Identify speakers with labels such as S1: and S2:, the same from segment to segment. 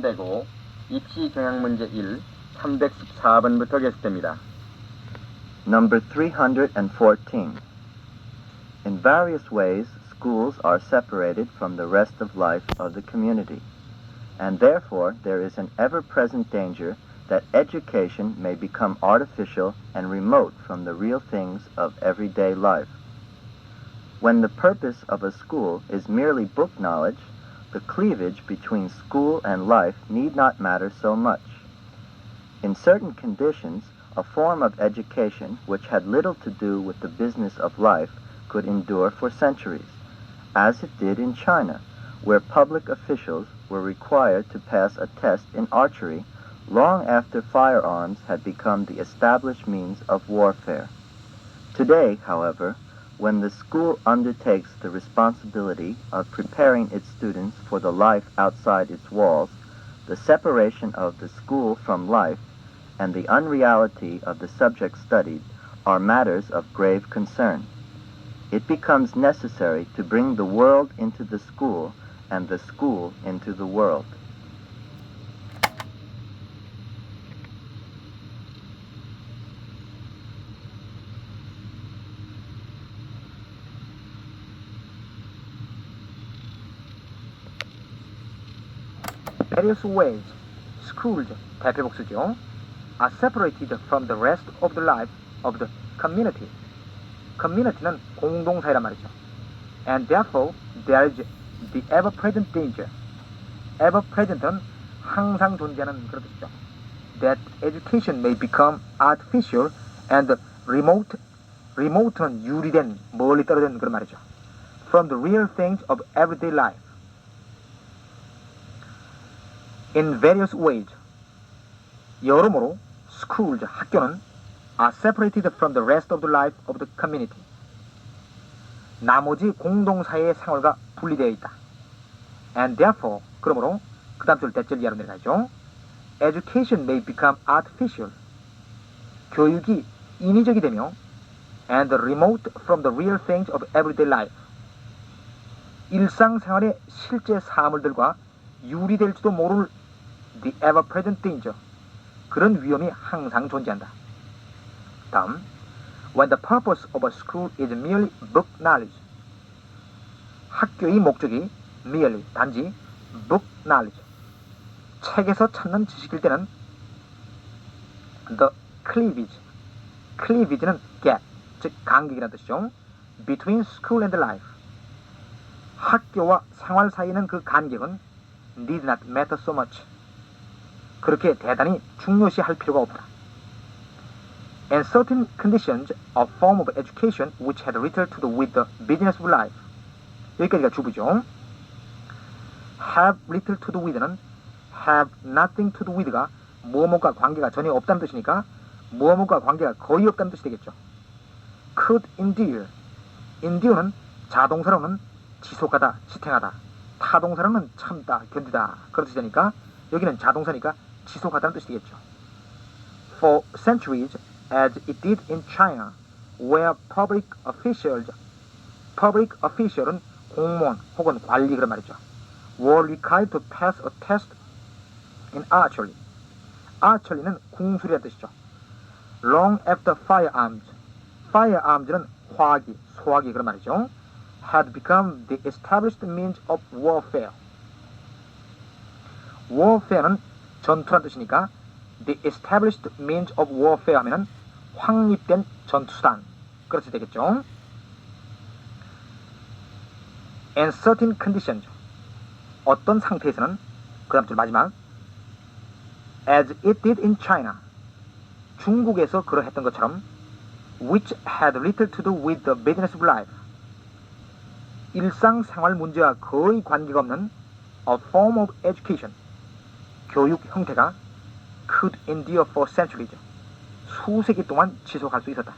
S1: 305 입시 경향 문제 1 314번부터 계속됩니다.
S2: Number 314. In various ways, schools are separated from the rest of life of the community, and therefore there is an ever-present danger that education may become artificial and remote from the real things of everyday life. When the purpose of a school is merely book knowledge, the cleavage between school and life need not matter so much. In certain conditions, a form of education which had little to do with the business of life could endure for centuries, as it did in China, where public officials were required to pass a test in archery long after firearms had become the established means of warfare. Today, however, when the school undertakes the responsibility of preparing its students for the life outside its walls, the separation of the school from life and the unreality of the subject studied are matters of grave concern. It becomes necessary to bring the world into the school and the school into the world.
S3: Various ways, schools, 대표 복수죠, are separated from the rest of the life of the community. community는 공동사이란 말이죠. And therefore, there is the ever-present danger. ever-present은 항상 존재하는 그런 뜻이죠. That education may become artificial and remote. remote는 유리된, 멀리 떨어진 그런 말이죠. From the real things of everyday life. In various ways. 여러모로 schools, 학교는 are separated from the rest of the life of the community. 나머지 공동사회의 생활과 분리되어 있다. And therefore, 그러므로 그 다음 줄 대절 이하로 내려가죠. Education may become artificial. 교육이 인위적이 되며 and remote from the real things of everyday life. 일상생활의 실제 사물들과 유리될지도 모를 the ever-present danger. 그런 위험이 항상 존재한다. 다음, when the purpose of a school is merely book knowledge. 학교의 목적이 merely, 단지 book knowledge. 책에서 찾는 지식일 때는 the cleavage. cleavage는 gap, 즉 간격이라는 뜻이죠. between school and life. 학교와 생활 사이에는 그 간격은 need not matter so much. 그렇게 대단히 중요시할 필요가 없다. And certain conditions, a form of education which had little to do with the business of life. 여기까지가 주부죠. have little to do with는 have nothing to do with가 무엇과 관계가 전혀 없다는 뜻이니까 무엇과 관계가 거의 없다는 뜻이 되겠죠. could endure. endure는 자동사로는 지속하다, 지탱하다. 타동사로는 참다, 견디다. 그런 뜻이 되니까 여기는 자동사니까 지속하다는 뜻이 되겠죠. For centuries, as it did in China, where public official은 공무원 혹은 관리 그런 말이죠. were required to pass a test in archery. archery는 궁술이라는 뜻이죠. long after firearms는 화기, 소화기 그런 말이죠. had become the established means of warfare. warfare는 전투란 뜻이니까 the established means of warfare 하면은 확립된 전투수단 그렇게 되겠죠. and certain conditions 어떤 상태에서는 그 다음 줄 마지막 as it did in China 중국에서 그러했던 것처럼 which had little to do with the business of life 일상생활 문제와 거의 관계가 없는 a form of education 교육 형태가 could endure for centuries. 수세기 동안 지속할 수 있었다.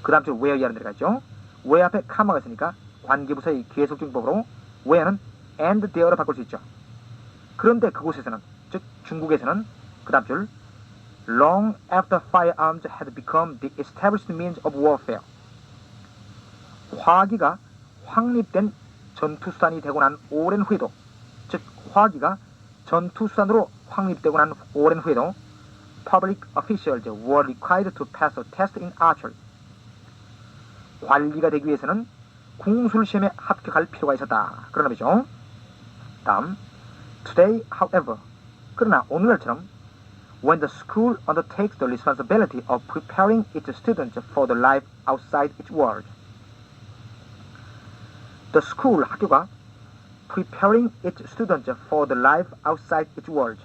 S3: 그 다음 줄 where 이하로 내려가죠. where 앞에 카마가 있으니까 관계부사의 계속증법으로 where는 and there로 바꿀 수 있죠. 그런데 그곳에서는, 즉 중국에서는 그 다음 줄 long after firearms had become the established means of warfare. 화기가 확립된 전투수단이 되고 난 오랜 후에도, 즉 화기가 전투수단으로 확립되고 난 오랜 후에도 public officials were required to pass a test in archery. 관리가 되기 위해서는 궁술 시험에 합격할 필요가 있었다. 그런 의미죠. 다음, today, however, 그러나 오늘날처럼 when the school undertakes the responsibility of preparing its students for the life outside its world. The school, 학교가 preparing its students for the life outside its world.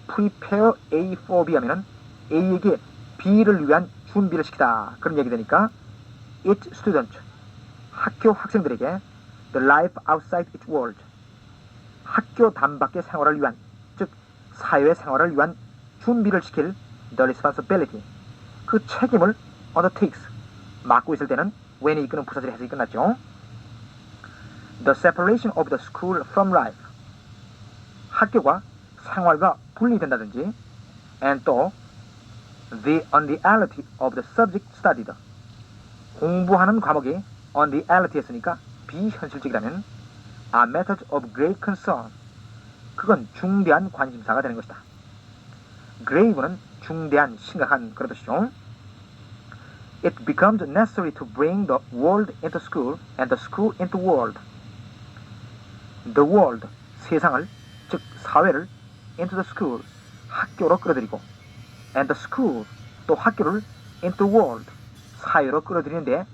S3: prepare A for B 하면은 A에게 B를 위한 준비를 시키다. 그런 얘기 되니까 its students, 학교 학생들에게 the life outside its world. 학교 단밖의 생활을 위한, 즉 사회 생활을 위한 준비를 시킬 the responsibility, 그 책임을 undertakes, 맡고 있을 때는 when이 이끄는 부사절이 해석이 끝났죠. The separation of the school from life, 학교가 생활과 분리된다든지, and 또 the unreality of the subject studied, 공부하는 과목이 unreality 했으니까 비현실적이라면 a matter of great concern, 그건 중대한 관심사가 되는 것이다. grave는 중대한, 심각한 그런 뜻이죠. It becomes necessary to bring the world into school and the school into world. The world, 세상을, 즉 사회를 into the school, 학교로 끌어들이고 and the school, 또 학교를 into world, 사회로 끌어들이는데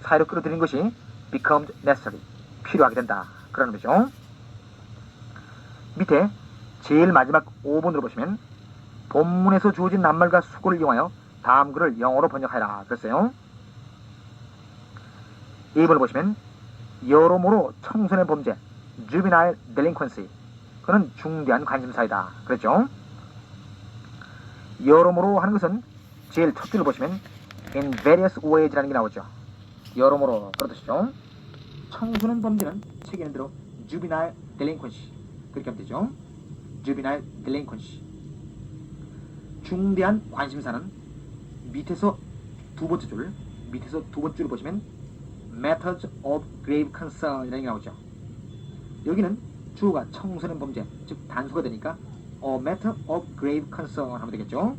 S3: 사회로 끌어들이는 것이 becomes necessary, 필요하게 된다. 그런 거죠. 밑에 제일 마지막 5번으로 보시면 본문에서 주어진 낱말과 수고를 이용하여 다음 글을 영어로 번역하라 그랬어요. 2번을 보시면 여러모로 청소년 범죄 juvenile delinquency, 그는 중대한 관심사이다 그랬죠. 여러모로 하는 것은 제일 첫 줄을 보시면 in various ways라는 게 나오죠. 여러모로 그런 뜻이죠. 청소년 범죄는 책 이름 대로 juvenile delinquency, 그렇게 하면 되죠. juvenile delinquency. 중대한 관심사는 밑에서 두 번째 줄, 밑에서 두 번째 줄을 보시면 matters of grave concern이라는 게 나오죠. 여기는 주어가 청소년 범죄, 즉 단수가 되니까 a matter of grave concern 하면 되겠죠.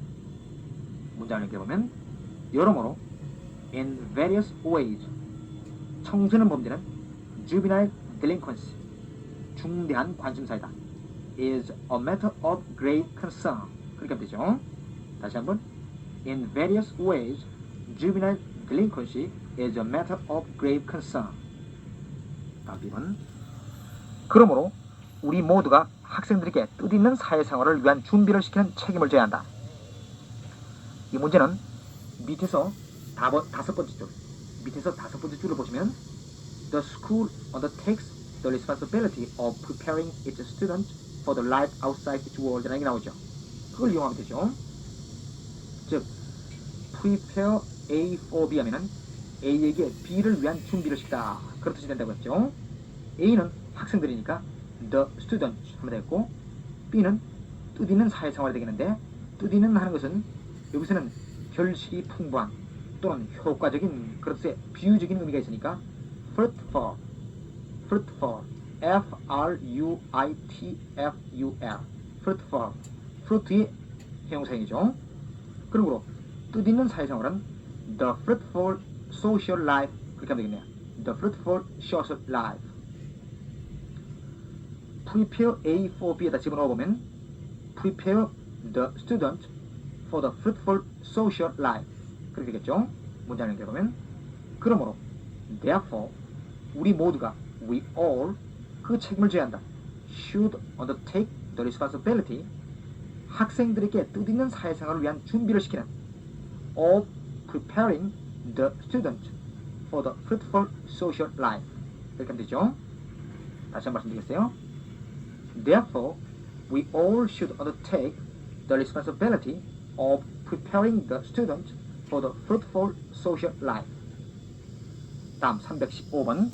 S3: 문장을 읽어보면 여러모로 in various ways, 청소년 범죄는 juvenile delinquency, 중대한 관심사이다. is a matter of grave concern, 그렇게 하면 되죠. 다시 한번 in various ways, juvenile delinquency is a matter of grave concern. 다음 B번. 그러므로 우리 모두가 학생들에게 뜻있는 사회생활을 위한 준비를 시키는 책임을 져야 한다. 이 문제는 밑에서 다섯 번째 줄, 밑에서 다섯 번째 줄을 보시면 The school undertakes the responsibility of preparing its students for the life outside its world라는 게 나오죠. 그걸 이용하면 되죠. 즉, prepare A for B 하면은 A에게 B를 위한 준비를 시키다, 그런 뜻이 된다고 했죠. A는 학생들이니까 the students 하면 되겠고, B는 뜻있는 사회생활이 되겠는데, 뜻있는 하는 것은 여기서는 결실이 풍부한 또는 효과적인, 그런 뜻의 비유적인 의미가 있으니까 fruitful, fruitful, F-R-U-I-T-F-U-L, fruitful, fruit의 형용사이죠. 그러므로 뜻있는 사회생활은 the fruitful social life, 그렇게 하면 되겠네요. the fruitful social life. prepare A for B에다 집어넣어보면 prepare the student for the fruitful social life, 그렇게 되겠죠. 문장을 읽어보면 그러므로 therefore, 우리 모두가 we all, 그 책임을 져야 한다. should undertake the responsibility, 학생들에게 뜻있는 사회생활을 위한 준비를 시키는 of preparing the student for the fruitful social life, 이렇게 하면 되죠. 다시 한번 말씀드리겠어요. Therefore, we all should undertake the responsibility of preparing the student for the fruitful social life. 다음 315번.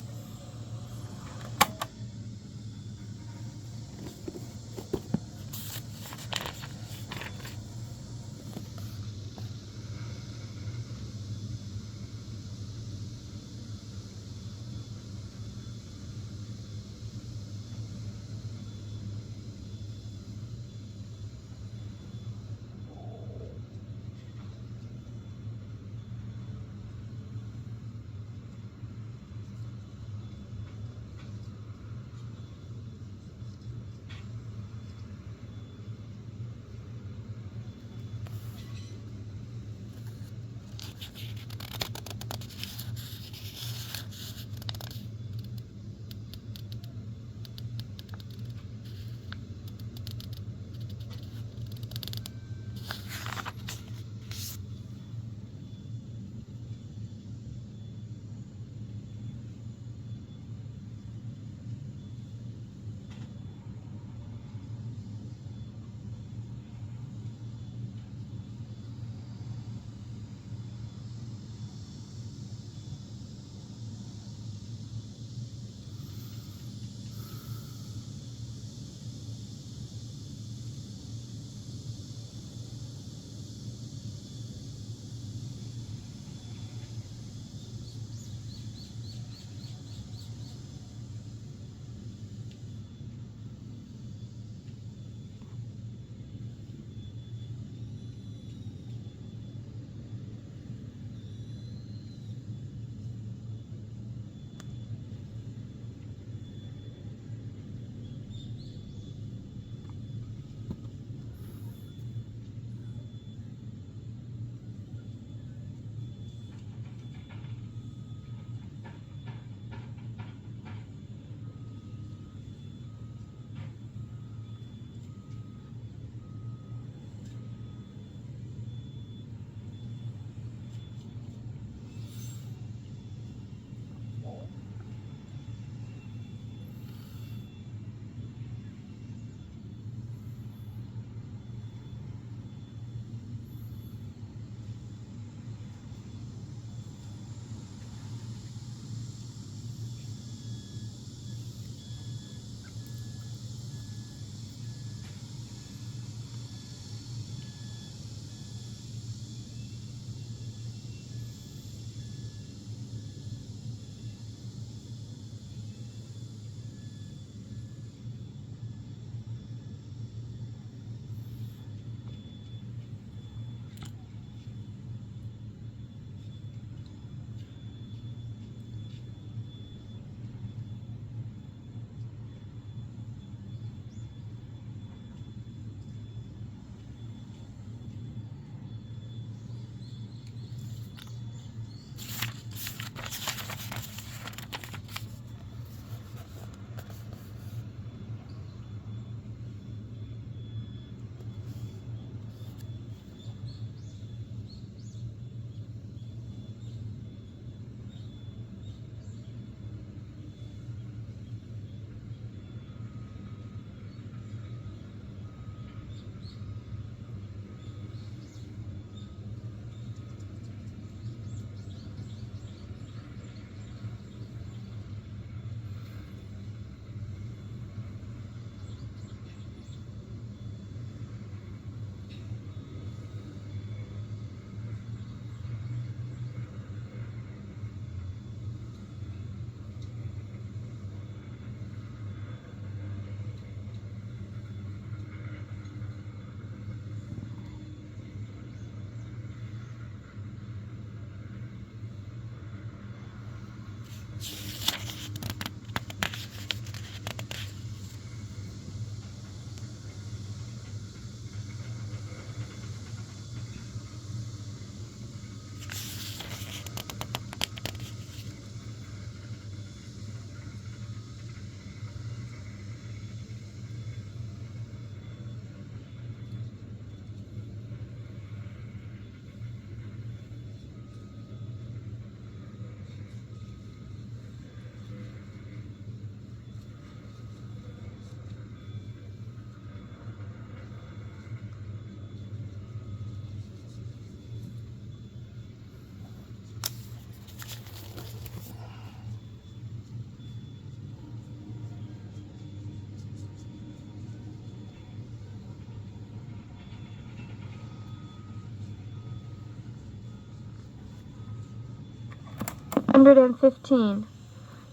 S4: 115.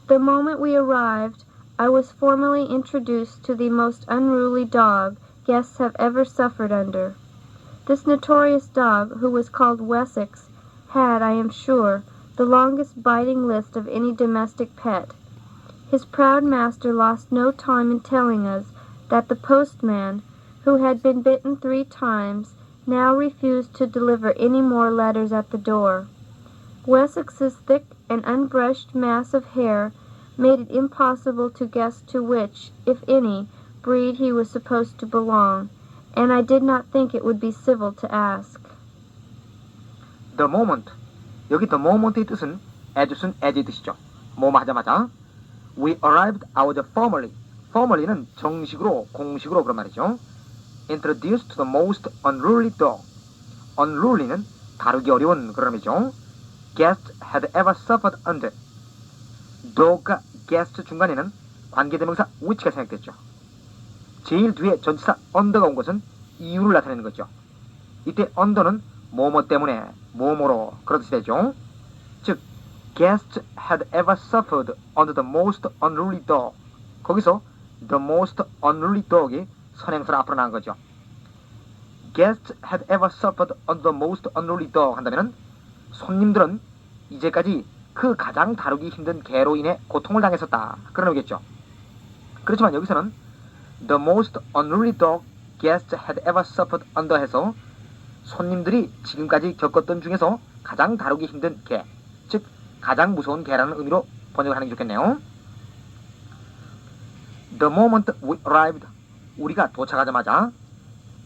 S4: The moment we arrived, I was formally introduced to the most unruly dog guests have ever suffered under. This notorious dog, who was called Wessex, had, I am sure, the longest biting list of any domestic pet. His proud master lost no time in telling us that the postman, who had been bitten 3 times, now refused to deliver any more letters at the door. Wessex's thick and unbrushed mass of hair made it impossible to guess to which, if any, breed he was supposed to belong, and I did not think it would be civil to ask.
S3: The moment. 여기 the moment의 뜻은 as soon as의 뜻이죠. 뭐뭐 하자마자. We arrived out formally. Formally는 정식으로, 공식으로 그런 말이죠. Introduced to the most unruly dog. Unruly는 다루기 어려운 그런 의미죠. Guest had ever suffered under. dog과 guest 중간에는 관계대명사 which가 생략됐죠. 제일 뒤에 전치사 under가 온 것은 이유를 나타내는 거죠. 이때 under는 뭐뭐 때문에 뭐뭐로 그런 뜻이 되죠. 즉 guest had ever suffered under the most unruly dog. 거기서 the most unruly dog이 선행사로 앞으로 나간 거죠. guest had ever suffered under the most unruly dog 한다면 손님들은 이제까지 그 가장 다루기 힘든 개로 인해 고통을 당했었다. 그런 의미겠죠. 그렇지만 여기서는 the most unruly dog guest had ever suffered under 해서 손님들이 지금까지 겪었던 중에서 가장 다루기 힘든 개, 즉 가장 무서운 개라는 의미로 번역을 하는 게 좋겠네요. The moment we arrived, 우리가 도착하자마자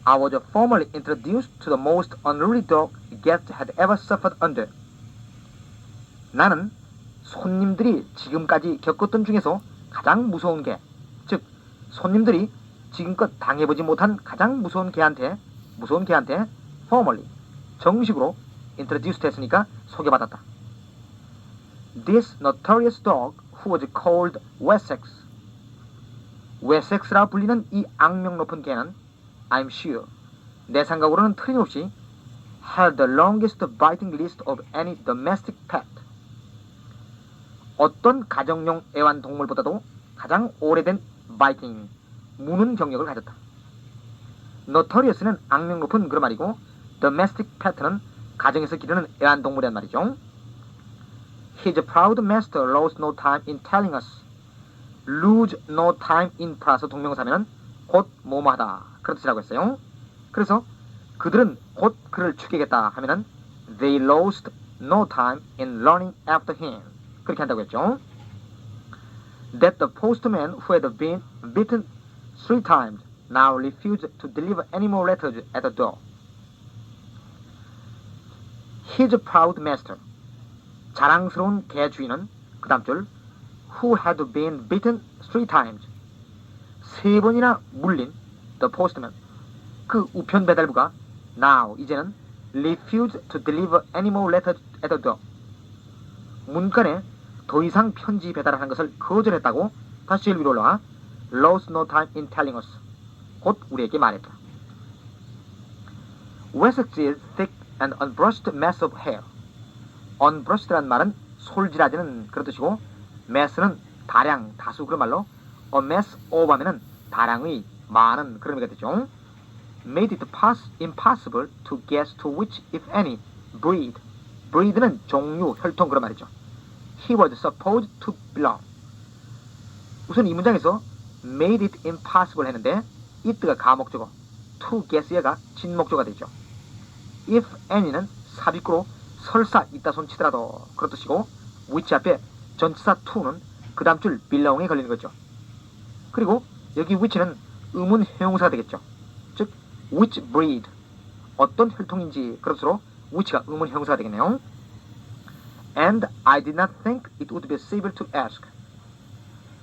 S3: I was formally introduced to the most unruly dog guest had ever suffered under. 나는 손님들이 지금까지 겪었던 중에서 가장 무서운 개, 즉 손님들이 지금껏 당해보지 못한 가장 무서운 개한테 formally, 정식으로 introduced 했으니까 소개받았다. This notorious dog who was called Wessex. Wessex라 불리는 이 악명 높은 개는 I'm sure, 내 생각으로는 틀림없이 had the longest biting list of any domestic pet. 어떤 가정용 애완동물보다도 가장 오래된 biting, 무는 경력을 가졌다. Notorious는 악명 높은 그런 말이고 domestic pet는 가정에서 기르는 애완동물이란 말이죠. His proud master lost no time in telling us. lose no time in 플러스 동명사면 곧 뭐뭐하다 그런 뜻이라고 했어요. 그래서 그들은 곧 그를 죽이겠다 하면은 they lost no time in running after him. 그렇게 한다고 했죠. That the postman who had been beaten 3 times now refused to deliver any more letters at the door. His proud master, 자랑스러운 개 주인은 그 다음 줄 who had been beaten 3 times, 3번이나 물린 the postman, 그 우편 배달부가 now, 이제는 refused to deliver any more letters at the door, 문간에 더 이상 편지 배달하는 것을 거절했다고 다시 제일 위로 올라와 lost no time in telling us, 곧 우리에게 말했다. Wessex's thick and unbrushed mass of hair. unbrushed란 말은 솔질하지는 그런 뜻이고 mass는 다량, 다수 그런 말로 a mass of 하면은 다량의, 많은 그런 의미가 되죠. made it impossible to guess to which, if any, breed. breed는 종류, 혈통 그런 말이죠. He was supposed to belong. 우선 이 문장에서 made it impossible 했는데 it가 가목적어, to guess 얘가 진목조가 되죠. if any는 삽입구로 설사 있다 손 치더라도 그런 뜻이고 which 앞에 전치사 to는 그 다음 줄 belong에 걸리는 거죠. 그리고 여기 which는 의문 형용사가 되겠죠. 즉 which breed, 어떤 혈통인지 그것으로 which가 의문 형용사가 되겠네요. And I did not think it would be civil to ask.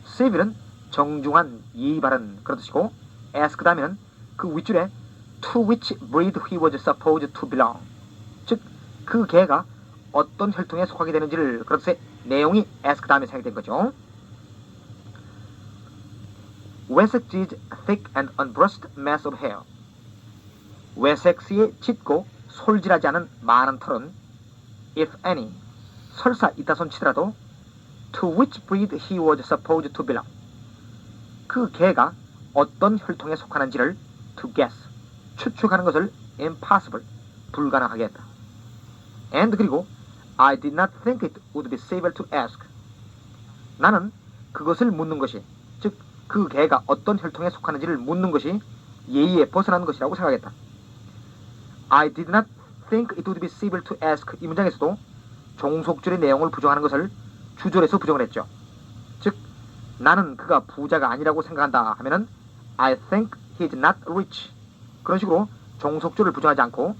S3: civil은 정중한, 예의 바른 그런 뜻이고 ask 다음에는 그 윗줄에 to which breed he was supposed to belong, 즉 그 개가 어떤 혈통에 속하게 되는지를 그런 뜻의 내용이 ask 다음에 생략된 거죠. Wessex's thick and unbrushed mass of hair. 웨섹스의 짙고 솔질하지 않은 많은 털은 if any, 설사 있다 손 치더라도 to which breed he was supposed to belong. 그 개가 어떤 혈통에 속하는지를 to guess, 추측하는 것을 impossible, 불가능하게 했다. And 그리고 I did not think it would be civil to ask. 나는 그것을 묻는 것이, 즉 그 개가 어떤 혈통에 속하는지를 묻는 것이 예의에 벗어난 것이라고 생각했다. I did not think it would be civil to ask. 이 문장에서도 종속절의 내용을 부정하는 것을 주절에서 부정을 했죠. 즉 나는 그가 부자가 아니라고 생각한다 하면은 I think he's not rich. 그런 식으로 종속절을 부정하지 않고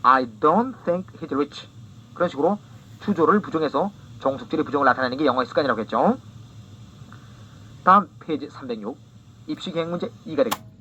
S3: I don't think he's rich. 그런 식으로 주절을 부정해서 종속절의 부정을 나타내는 게 영어의 습관이라고 했죠. 다음 페이지 306 입시 기행 문제 2가 되겠습니다.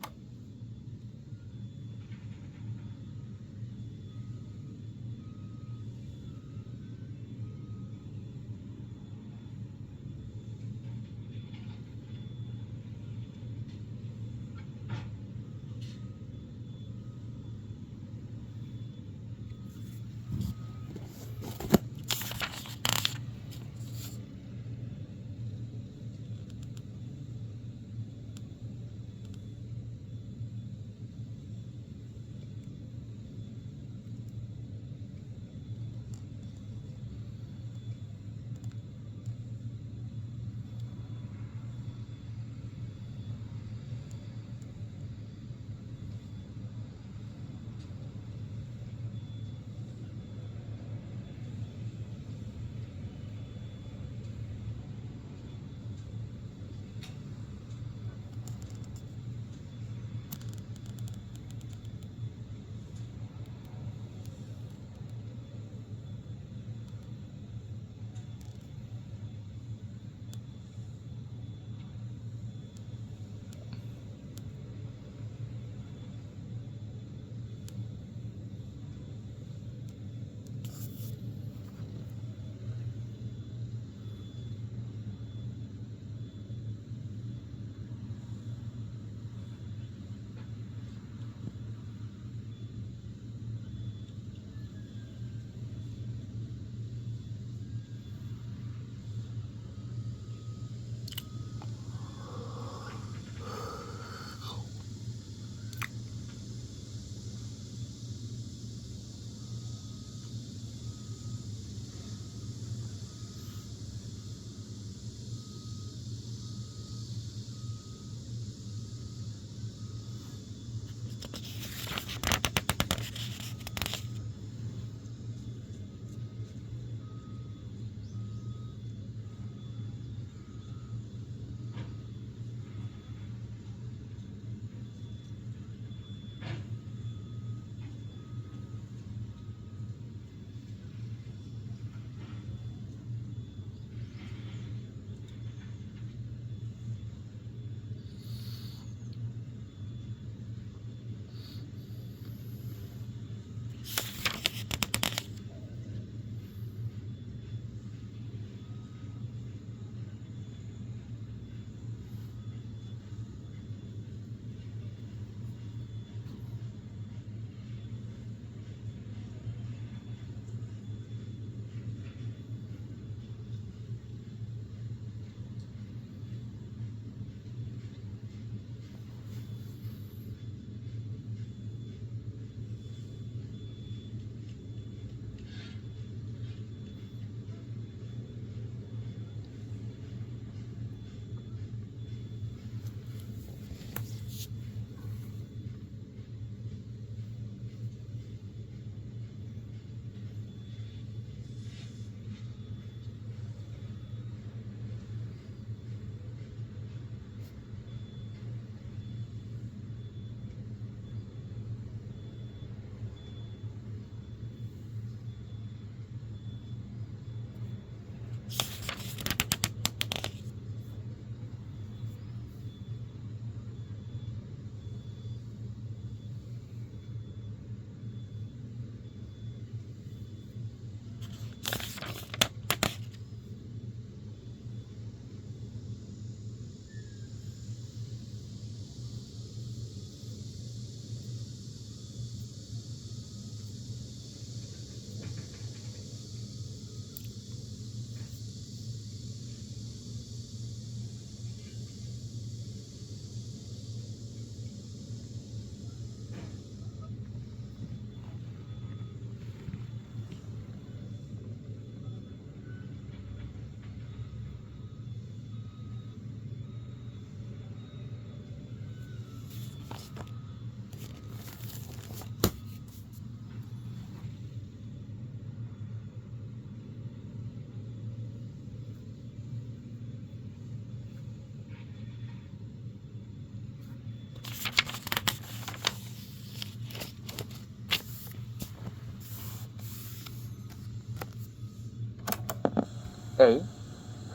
S3: A.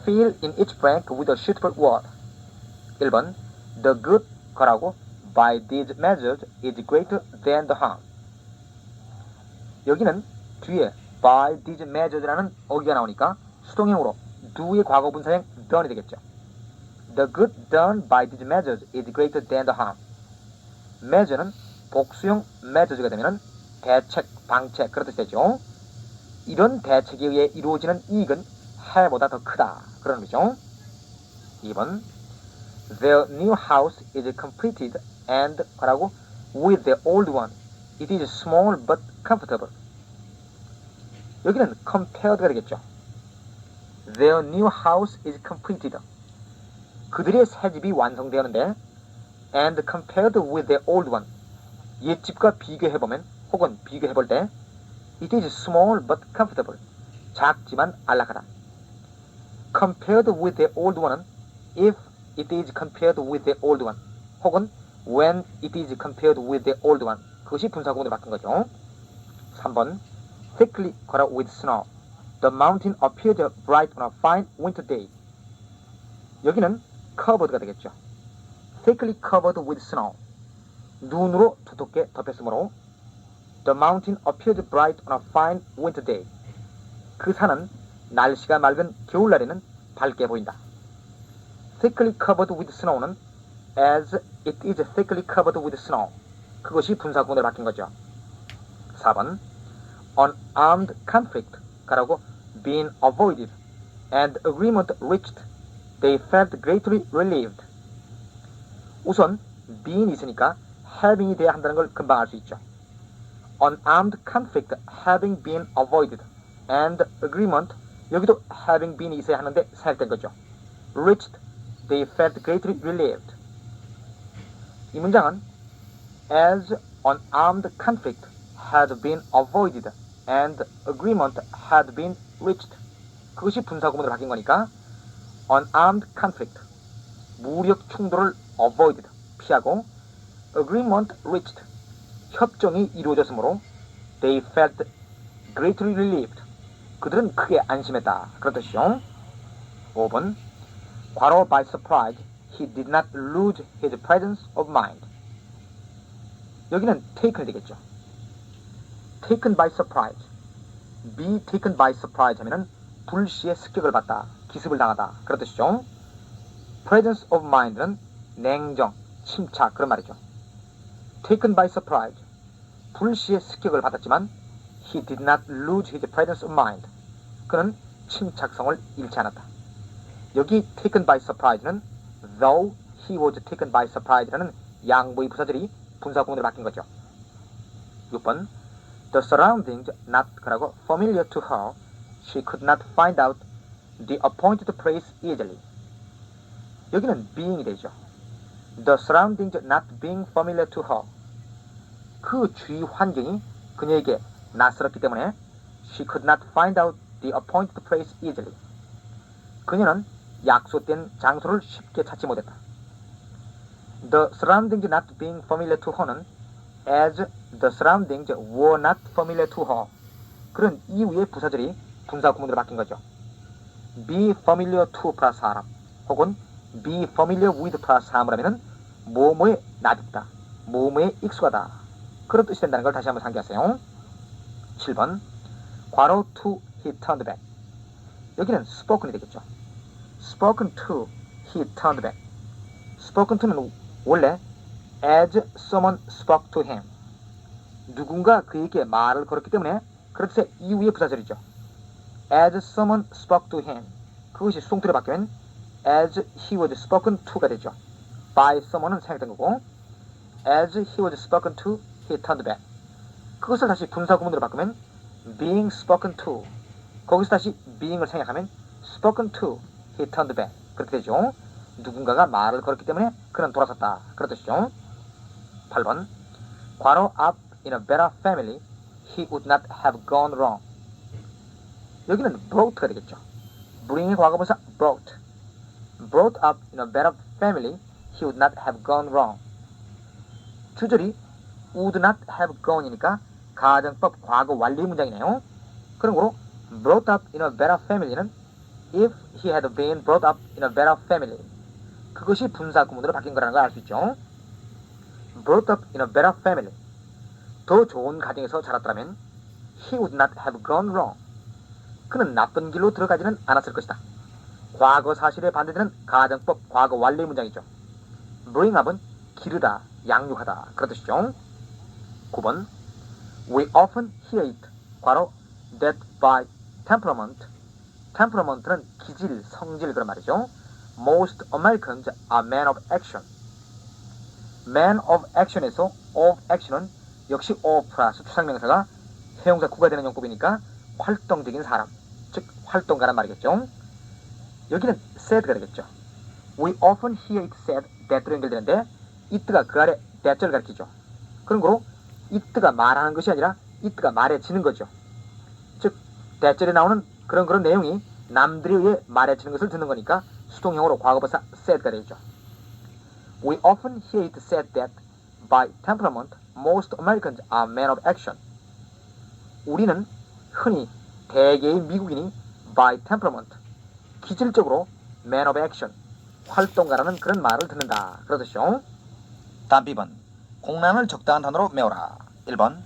S3: Fill in each blank with a suitable word. 1번 The good 거라고 by these measures is greater than the harm. 여기는 뒤에 by these measures라는 어기가 나오니까 수동형으로 do의 과거분사형 done이 되겠죠. The good done by these measures is greater than the harm. measure는 복수형 measures가 되면은 대책, 방책 그런 뜻이 되죠. 이런 대책에 의해 이루어지는 이익은 해보다 더 크다 그런 거죠. 2번 Their new house is completed and 뭐라고 with the old one. It is small but comfortable. 여기는 compared가 되겠죠. Their new house is completed. 그들의 새 집이 완성되었는데 and compared with the old one. 옛 집과 비교해보면 혹은 비교해볼 때 It is small but comfortable. 작지만 안락하다. Compared with the old one은 if it is compared with the old one 혹은 when it is compared with the old one 그것이 분사구문으로 바뀐 거죠. 3번 thickly covered with snow. The mountain appeared bright on a fine winter day. 여기는 covered가 되겠죠. thickly covered with snow. 눈으로 두텁게 덮였으므로 The mountain appeared bright on a fine winter day. 그 산은 날씨가 맑은 겨울날에는 밝게 보인다. thickly covered with snow는 as it is thickly covered with snow. 그것이 분사구문으로 바뀐 거죠. 4번 Unarmed conflict 가라고 being avoided and agreement reached. They felt greatly relieved. 우선 being이 있으니까 having이 돼야 한다는 걸 금방 알 수 있죠. Unarmed conflict having been avoided and agreement 여기도 having been이 있어야 하는데 생략된 거죠. reached, they felt greatly relieved. 이 문장은 as unarmed conflict had been avoided and agreement had been reached. 그것이 분사구문으로 바뀐 거니까 unarmed conflict, 무력 충돌을 avoided, 피하고 agreement reached, 협정이 이루어졌으므로 they felt greatly relieved. 그들은 크게 안심했다. 그런 뜻이죠. 5번 괄호 by surprise, he did not lose his presence of mind. 여기는 taken이 되겠죠. taken by surprise, be taken by surprise 하면은 불시에 습격을 받다, 기습을 당하다 그런 뜻이죠. presence of mind는 냉정, 침착 그런 말이죠. taken by surprise, 불시에 습격을 받았지만 he did not lose his presence of mind. 그는 침착성을 잃지 않았다. 여기 taken by surprise는 though he was taken by surprise라는 양보의 부사절이 분사구문으로 바뀐 거죠. 6번 The surroundings not 그라고 familiar to her, she could not find out the appointed place easily. 여기는 being이 되죠. The surroundings not being familiar to her. 그 주위 환경이 그녀에게 낯설었기 때문에 she could not find out the appointed place easily. 그녀는 약속된 장소를 쉽게 찾지 못했다. The surroundings not being familiar to her는 as the surroundings were not familiar to her. 그런 이후의 부사절이 분사구문으로 바뀐 거죠. be familiar to 플러스 사람 혹은 be familiar with 플러스 사람을 하면은 뭐뭐에 낯익다, 뭐뭐에 익숙하다 그런 뜻이 된다는 걸 다시 한번 상기하세요. 7번 괄호 to he turned back. 여기는 spoken이 되겠죠. spoken to he turned back. spoken to는 원래 as someone spoke to him. 누군가 그에게 말을 걸었기 때문에 그런 뜻의 이후의 부사절이죠. as someone spoke to him. 그것이 수동태로 바뀌면 as he was spoken to가 되죠. by someone은 생략된 거고 as he was spoken to, he turned back. 그것을 다시 분사구문으로 바꾸면 being spoken to. 거기서 다시 being을 생략하면 spoken to, he turned back. 그렇게 되죠. 누군가가 말을 걸었기 때문에 그는 돌아섰다. 그런 뜻이죠. 8번 괄호 up in a better family, he would not have gone wrong. 여기는 brought가 되겠죠. bring의 과거분사 brought. brought up in a better family, he would not have gone wrong. 주절이 would not have gone이니까 가정법 과거 완료 문장이네요. 그러므로 brought up in a better family는 if he had been brought up in a better family. 그것이 분사 구문으로 바뀐 거라는 걸 알 수 있죠. brought up in a better family. 더 좋은 가정에서 자랐다면 he would not have gone wrong. 그는 나쁜 길로 들어가지는 않았을 것이다. 과거 사실에 반대되는 가정법 과거 완료 문장이죠. bring up은 기르다, 양육하다 그런 뜻이죠. 9번 We often hear it 괄호 that by temperament temperament는 기질, 성질 그런 말이죠. Most Americans are men of action. man of action에서 of action은 역시 of 플러스 추상명사가 해용사 구가 되는 용법이니까 활동적인 사람, 즉 활동가란 말이겠죠. 여기는 said가 되겠죠. We often hear it said that로 연결되는데 it가 그 아래 that절을 가리키죠. 그런 거로 it가 말하는 것이 아니라 it가 말해지는 거죠. 즉 that절에 나오는 그런 내용이 남들에 의해 말해지는 것을 듣는 거니까 수동형으로 과거분사 said가 되죠. We often hear it said that by temperament most Americans are men of action. 우리는 흔히 대개의 미국인이 by temperament 기질적으로 man of action 활동가라는 그런 말을 듣는다 그러듯이요. 다음 B번 공란을 적당한 단어로 메워라. 1번